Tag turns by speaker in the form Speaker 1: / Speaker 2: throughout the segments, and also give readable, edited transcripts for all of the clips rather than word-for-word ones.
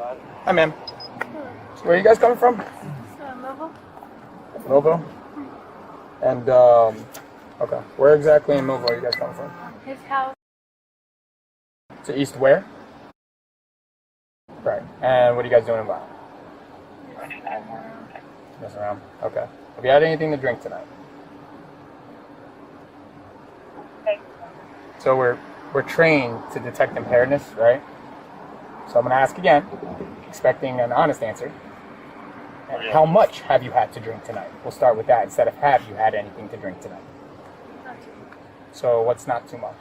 Speaker 1: Hi, ma'am. Where are you guys coming from?
Speaker 2: Mobile.
Speaker 1: Millville? And, okay. Where exactly in Millville are you guys coming from?
Speaker 2: His house.
Speaker 1: To east where? Right. And what are you guys doing about? Messing around. Okay. Have you had anything to drink tonight? So we're trained to detect impairedness, right? So I'm going to ask again, expecting an honest answer. And how much have you had to drink tonight? We'll start with that instead of have you had anything to drink tonight.
Speaker 2: Not too much.
Speaker 1: So what's not too much?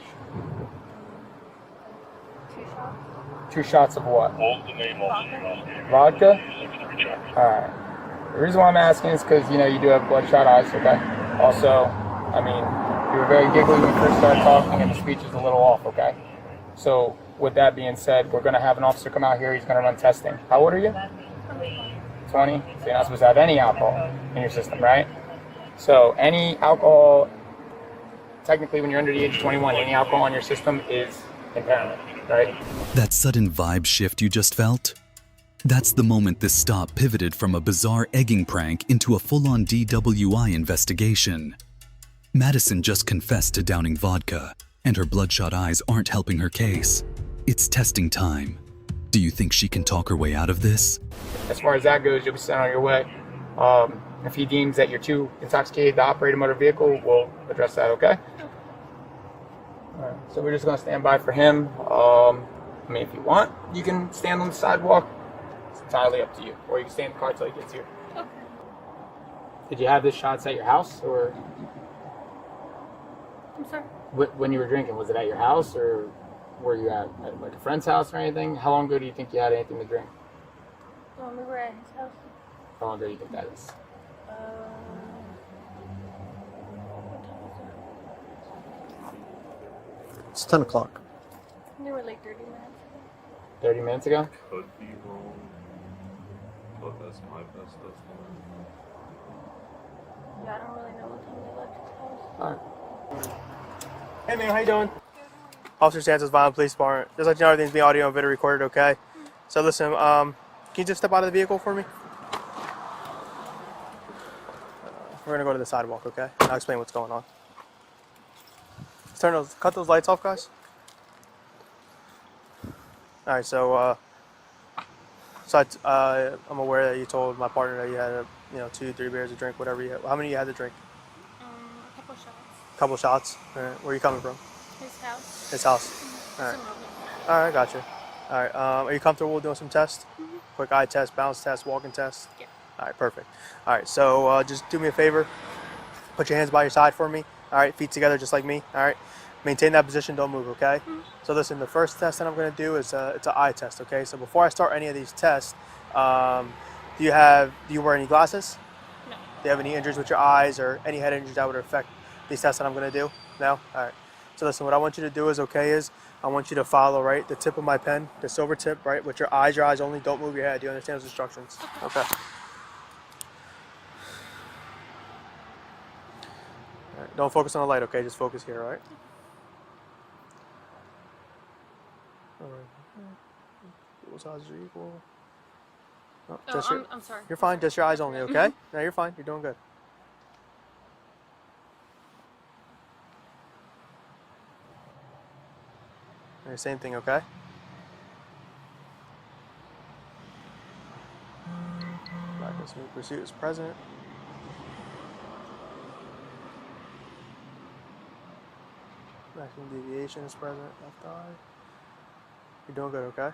Speaker 2: 2 shots.
Speaker 1: 2 shots of what? Vodka? Alright. The reason why I'm asking is because, you do have bloodshot eyes, okay? Also, I mean, you were very giggly when you first started talking and the speech is a little off, okay? So, with that being said, we're going to have an officer come out here. He's going to run testing. How old are you? 20? So you're not supposed to have any alcohol in your system, right? So, any alcohol, technically when you're under the age of 21, any alcohol in your system is impairment, right?
Speaker 3: That sudden vibe shift you just felt? That's the moment this stop pivoted from a bizarre egging prank into a full-on DWI investigation. Madison just confessed to downing vodka, and her bloodshot eyes aren't helping her case. It's testing time. Do you think she can talk her way out of this?
Speaker 1: As far as that goes, you'll be sent on your way. If he deems that you're too intoxicated to operate a motor vehicle, we'll address that, okay? Alright, so we're just going to stand by for him. If you want, you can stand on the sidewalk. It's entirely up to you. Or you can stay in the car till he gets here.
Speaker 2: Okay.
Speaker 1: Did you have the shots at your house, or
Speaker 2: I'm sorry.
Speaker 1: when you were drinking, was it at your house, or were you at like a friend's house or anything? How long ago do you think you had anything to drink?
Speaker 2: When we were at his house.
Speaker 1: How long ago do you think that is?
Speaker 2: What time was it?
Speaker 4: It's 10 o'clock.
Speaker 2: They were like 30 minutes.
Speaker 1: 30 minutes ago?
Speaker 5: Could be wrong, but that's my best estimate.
Speaker 2: Yeah, I don't really know what time they left his house.
Speaker 1: Alright.
Speaker 4: Hey man, how you doing? Officer Santos, Violent Police Department. Just let you know everything's being audio and video recorded, okay? So listen, can you just step out of the vehicle for me? We're gonna go to the sidewalk, okay? I'll explain what's going on. Let's cut those lights off, guys. All right, so I'm aware that you told my partner that you had 2-3 beers to drink, whatever you had. How many you had to drink?
Speaker 2: A couple shots.
Speaker 4: Couple shots. All right. Where are you coming from?
Speaker 2: His house.
Speaker 4: His house. All right. All right, gotcha. All right. Are you comfortable with doing some tests? Quick eye test, balance test, walking test.
Speaker 2: Yeah.
Speaker 4: All right, perfect. All right, so just do me a favor. Put your hands by your side for me. All right, feet together just like me. All right. Maintain that position, don't move, okay? So listen, the first test that I'm gonna do is it's an eye test, okay? So before I start any of these tests, do you wear any glasses?
Speaker 2: No.
Speaker 4: Do you have any injuries with your eyes or any head injuries that would affect these tests that I'm gonna do? No? All right. So listen, what I want you to do is I want you to follow, right, the tip of my pen, the silver tip, right, with your eyes only, don't move your head. Do you understand those instructions? Okay. All right. Don't focus on the light, okay? Just focus here, all right? All right. Both sides are equal. Oh,
Speaker 2: I'm sorry.
Speaker 4: You're fine. Just your eyes only, okay? No, you're fine. You're doing good. All right, same thing, okay? Black and smooth pursuit is present. Maximum deviation is present. Left eye. You're doing good, okay?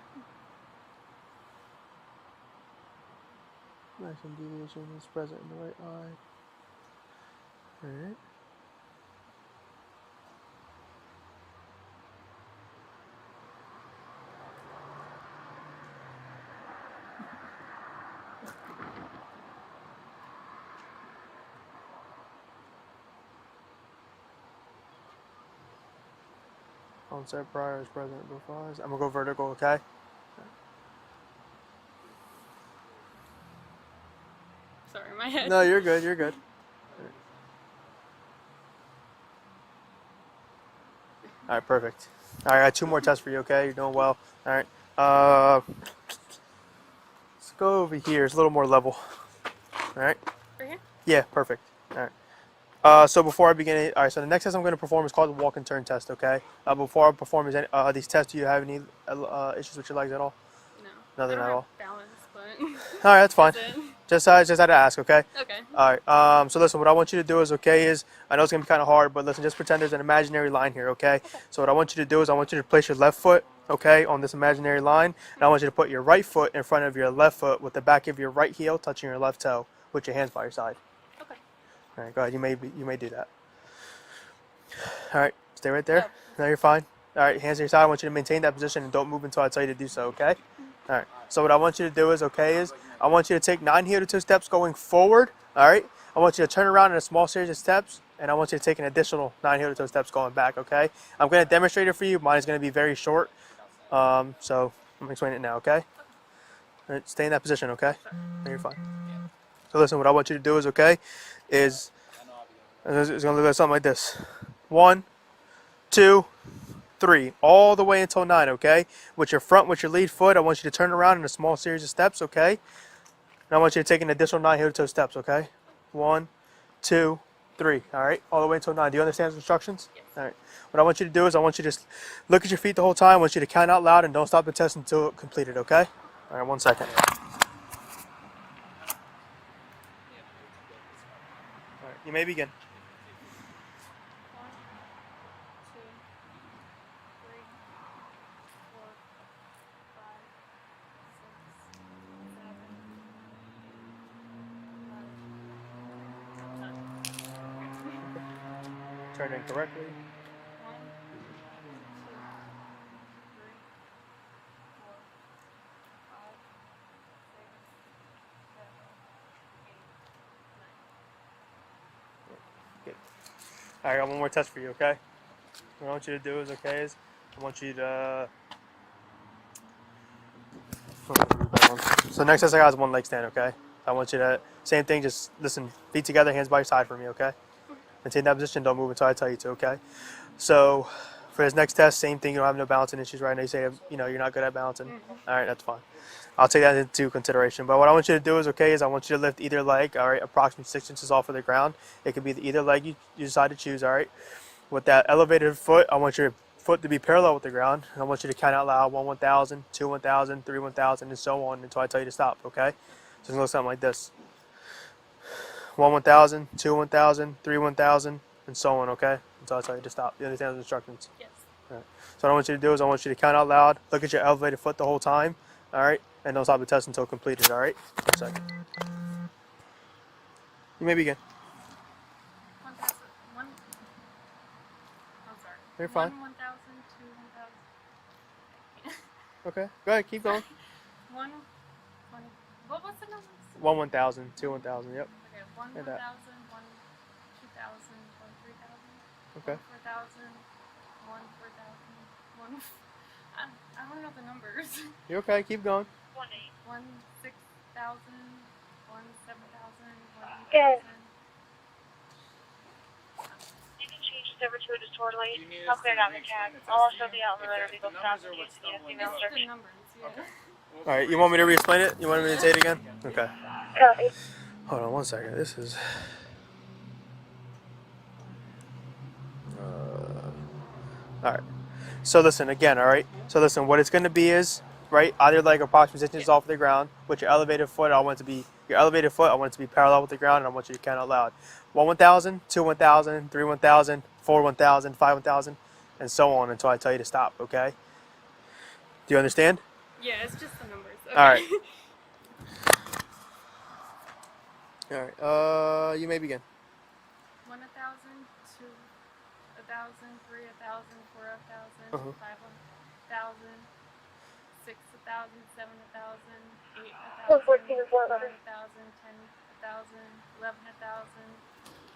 Speaker 4: Maximum deviation is present in the right eye. Alright. Onset prior is present in both eyes. I'm gonna go vertical, okay?
Speaker 2: Sorry, my head.
Speaker 4: No, you're good, you're good. Alright, perfect. Alright, I got 2 more tests for you, okay? You're doing well. Alright. go over here. It's a little more level. All right.
Speaker 2: Right here?
Speaker 4: Yeah, perfect. All right. So before I begin, all right. So the next test I'm going to perform is called the walk and turn test. Okay. Before I perform these tests, do you have any issues with your legs at all?
Speaker 2: No.
Speaker 4: Nothing
Speaker 2: I don't
Speaker 4: at
Speaker 2: have
Speaker 4: all.
Speaker 2: balance, but.
Speaker 4: All right, that's fine.
Speaker 2: That's it.
Speaker 4: Just had to ask. Okay.
Speaker 2: Okay.
Speaker 4: All right. So listen, what I want you to do is I know it's gonna be kind of hard, but listen, just pretend there's an imaginary line here. Okay. So what I want you to do is I want you to place your left foot, okay, on this imaginary line, and I want you to put your right foot in front of your left foot with the back of your right heel touching your left toe, with your hands by your side.
Speaker 2: Okay.
Speaker 4: All right. Go ahead. You may do that. All right, stay right there.
Speaker 2: Yep.
Speaker 4: No, you're fine. All right, hands on your side. I want you to maintain that position and don't move until I tell you to do so, okay? All right, so what I want you to do is I want you to take 9 heel-to-toe steps going forward, all right? I want you to turn around in a small series of steps, and I want you to take an additional 9 heel-to-toe steps going back, okay? I'm going to demonstrate it for you. Mine is going to be very short, so I'm explaining it now, okay? All right, stay in that position, okay? No, you're fine. So listen, what I want you to do is, it's going to look like something like this. 1, 2, 3, all the way until 9, okay? With your lead foot, I want you to turn around in a small series of steps, okay? And I want you to take an additional 9 heel-to-toe steps, okay? 1, 2, 3, all right? All the way until 9. Do you understand the instructions?
Speaker 2: Yes.
Speaker 4: All right. What I want you to do is I want you to look at your feet the whole time. I want you to count out loud and don't stop the test until it's completed, okay? All right, 1 second. All right, you may begin.
Speaker 2: 1, 2, 3, 4, 5, 6, 7, 8, 9, 10.
Speaker 4: Turn in correctly.
Speaker 2: 1, 2, 3, 4, 5, 6, 7, 8, 9.
Speaker 4: Good. All right, I got one more test for you, okay? What I want you to do is, I want you to... So next test I got is 1 leg stand, okay? I want you to, same thing, just listen, feet together, hands by your side for me, okay? Maintain that position, don't move until I tell you to, okay? So for this next test, same thing, you don't have no balancing issues right now. You say, you're not good at balancing. All right, that's fine. I'll take that into consideration. But what I want you to do is, I want you to lift either leg, all right, approximately 6 inches off of the ground. It could be either leg you decide to choose, all right? With that elevated foot, I want your foot to be parallel with the ground. And I want you to count out loud 1, 1,000, 2, 1,000, 3, 1,000, and so on until I tell you to stop, okay? So it's going to look something like this. 1, 1,000, 2, 1,000, 3, 1,000, and so on, okay? Until I tell you to stop. You understand the instructions?
Speaker 2: Yes.
Speaker 4: All right. So what I want you to do is I want you to count out loud, look at your elevated foot the whole time, all right? And don't stop the test until completed, all right? 1 second. You may begin.
Speaker 2: 1,000. I'm sorry.
Speaker 4: You're fine.
Speaker 2: 1, 1,000, 2, 1,000.
Speaker 4: Okay, go ahead, keep going.
Speaker 2: 1, 20. What was the number?
Speaker 4: 1, 1,000, 2, 1,000, yep.
Speaker 2: Okay, 1,
Speaker 4: Like
Speaker 2: 1,000,
Speaker 4: that.
Speaker 2: 1, 2,000, 1, 3,000.
Speaker 4: Okay.
Speaker 2: 4,000, 1, 4,000, 1. I don't know the numbers.
Speaker 4: You're okay, keep going.
Speaker 2: 1, 6,000, 1, 7,000, 1,
Speaker 6: Good.
Speaker 2: 8,000.
Speaker 6: You can change the number to a disorderly. I'll clear down the cab. I'll also be out in the motor vehicle stop in case you need a female
Speaker 2: Just
Speaker 6: search.
Speaker 2: the numbers, yeah.
Speaker 4: All right, you want me to re-explain it? You want me to say it again? Okay.
Speaker 6: Copy.
Speaker 4: Hold on 1 second. This is... all right. So listen, again, all right? So listen, what it's going to be is, right, either leg approximately 6 inches off the ground, with your elevated foot, I want it to be parallel with the ground, and I want you to count out loud. 1, 1,000, 2, 1,000, 3, 1,000, 4, 1,000, 5, 1,000, and so on until I tell you to stop, okay? Do you understand?
Speaker 2: Yeah, it's just the numbers. Okay.
Speaker 4: All right. All right, you may begin.
Speaker 2: 1, 1,000, 2, 1,000, 3, 1,000, 4, 1,000,
Speaker 4: Uh-huh.
Speaker 2: 5, 1,000, 6, 1,000, 7, 1,000, 8,
Speaker 6: 14 and 4,
Speaker 2: 1,000, 5, 1,000, 10, 1,000, 11, 1,000,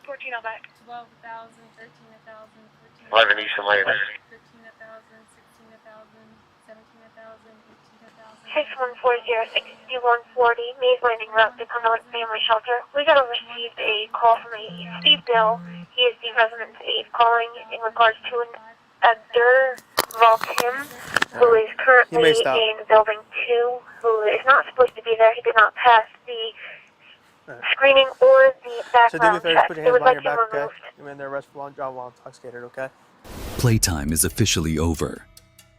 Speaker 6: 14 on back.
Speaker 2: 12, 1,000, 13, 1,000, 14,
Speaker 7: 11 East and later.
Speaker 2: 15, 1,000, 16, 1,000, 17, 1,000, 18, 1,000.
Speaker 6: 6140, Mays Landing Road to Cumberland Family Shelter. We got received a call from a Steve Bill. He is the residence aide calling in regards to an Abdur Valtim who is currently
Speaker 4: You may stop.
Speaker 6: in building 2, who is not supposed to be there. He did not pass the screening or the
Speaker 4: So do me a
Speaker 6: background
Speaker 4: favor,
Speaker 6: check.
Speaker 4: put your
Speaker 6: They
Speaker 4: hands
Speaker 6: would
Speaker 4: behind
Speaker 6: like
Speaker 4: your
Speaker 6: him
Speaker 4: back, okay?
Speaker 6: removed.
Speaker 4: You're in there, arrest for while intoxicated, okay?
Speaker 3: Playtime is officially over.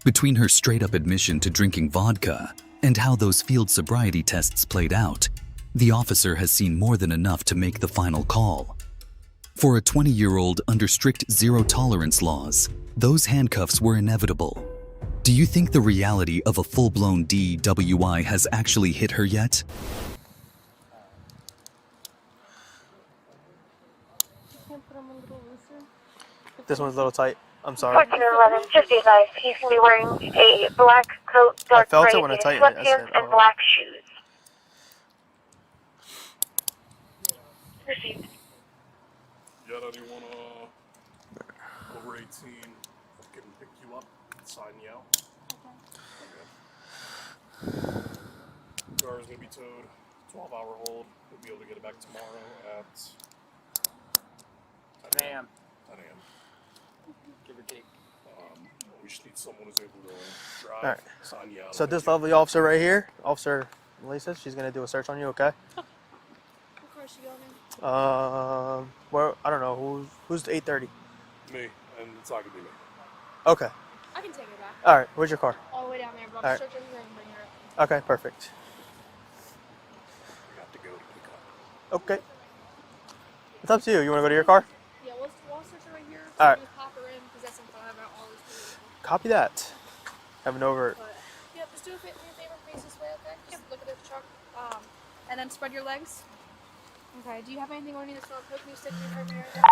Speaker 3: Between her straight-up admission to drinking vodka and how those field sobriety tests played out, the officer has seen more than enough to make the final call. For a 20-year-old under strict zero-tolerance laws, those handcuffs were inevitable. Do you think the reality of a full-blown DWI has actually hit her yet?
Speaker 2: Can't put them a little looser.
Speaker 4: This one's a little tight. I'm sorry.
Speaker 6: 1411, just be advised, he's going to be wearing a black coat, dark
Speaker 4: felt
Speaker 6: gray
Speaker 4: it when I
Speaker 6: fitted
Speaker 4: tightened it. I
Speaker 6: sweatpants,
Speaker 4: said,
Speaker 6: and
Speaker 4: oh.
Speaker 6: black shoes. Received.
Speaker 5: Got anyone over 18 can pick you up and sign you out? Okay. Car is going to be towed, 12-hour hold. We'll be able to get it back tomorrow at 10 a.m. 10 a.m.
Speaker 1: Give or take.
Speaker 5: We just need someone who's able to drive,
Speaker 4: Alright.
Speaker 5: sign you out.
Speaker 4: So this lovely officer right here, Officer Melissa, she's gonna do a search on you, okay?
Speaker 2: What car is she going in?
Speaker 4: Well, I don't know who's the 8:30.
Speaker 5: Me, and it's not going to be me.
Speaker 4: Okay.
Speaker 2: I can take her back.
Speaker 4: All right. Where's your car?
Speaker 2: All the way down there, but
Speaker 4: All
Speaker 2: I'll
Speaker 4: right.
Speaker 2: search everywhere and bring her up.
Speaker 4: Okay, perfect.
Speaker 5: You have to go to pick up.
Speaker 4: Okay. It's up to you. You want to go to your car?
Speaker 2: Yeah, we'll search her right here.
Speaker 4: All right.
Speaker 2: Just pop her in because that's info about all these people.
Speaker 4: Copy that. Have an over.
Speaker 2: But yeah, just do me a favor, face this way, okay? Just look at the truck, and then spread your legs. Okay. Do you have anything on you that's not poke me, stick me, hurt me, or anything?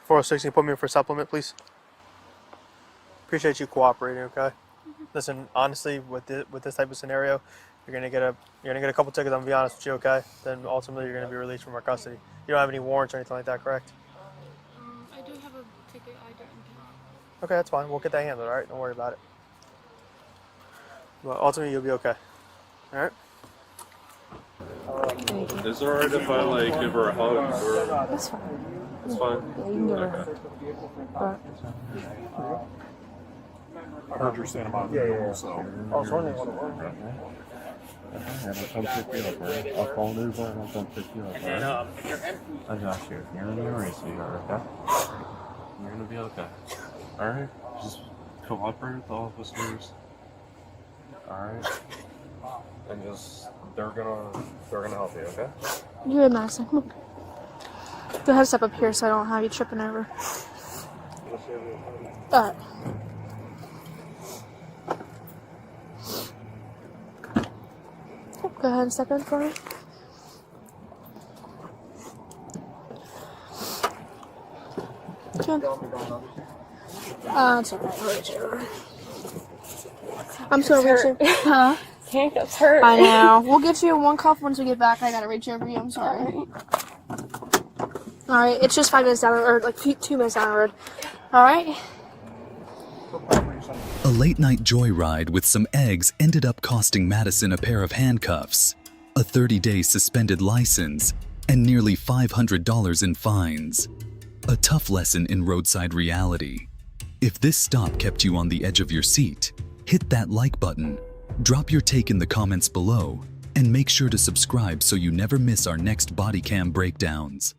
Speaker 4: 406, you put me in for supplement, please. Appreciate you cooperating. Okay. Listen, honestly, with this type of scenario, you're gonna get a couple tickets. I'm gonna be honest with you, okay? Then ultimately you're gonna be released from our custody. You don't have any warrants or anything like that, correct?
Speaker 2: I do have a ticket. I don't.
Speaker 4: Okay, that's fine. We'll get that handled. All right, don't worry about it. But ultimately, you'll be okay. All right.
Speaker 5: Is it alright if I like give her a hug or?
Speaker 7: That's fine.
Speaker 5: It's fine.
Speaker 7: Yeah, you can give her a hug.
Speaker 5: I heard you're standing by the door, so.
Speaker 8: I'll come pick you up, right? I'll call an Uber and I'll come pick you up, right? I got you. You're gonna be alright, sweetheart, okay? You're gonna be okay. Alright? Just cooperate with the officers. Alright? And just, they're gonna help you, okay?
Speaker 7: You're good, Madison. Come on. Go ahead, step up here so I don't have you tripping over. Alright. Go ahead and step in for me. Good. It's alright. I'm still reach over. Huh?
Speaker 2: Handcuffs hurt.
Speaker 7: I know. We'll get you in one cuff once we get back. I gotta reach over you. I'm sorry. Alright, it's just 5 minutes down the road, like 2 minutes down the road. Alright?
Speaker 3: A late-night joyride with some eggs ended up costing Madison a pair of handcuffs, a 30-day suspended license, and nearly $500 in fines. A tough lesson in roadside reality. If this stop kept you on the edge of your seat, hit that like button, drop your take in the comments below, and make sure to subscribe so you never miss our next Bodycam breakdowns.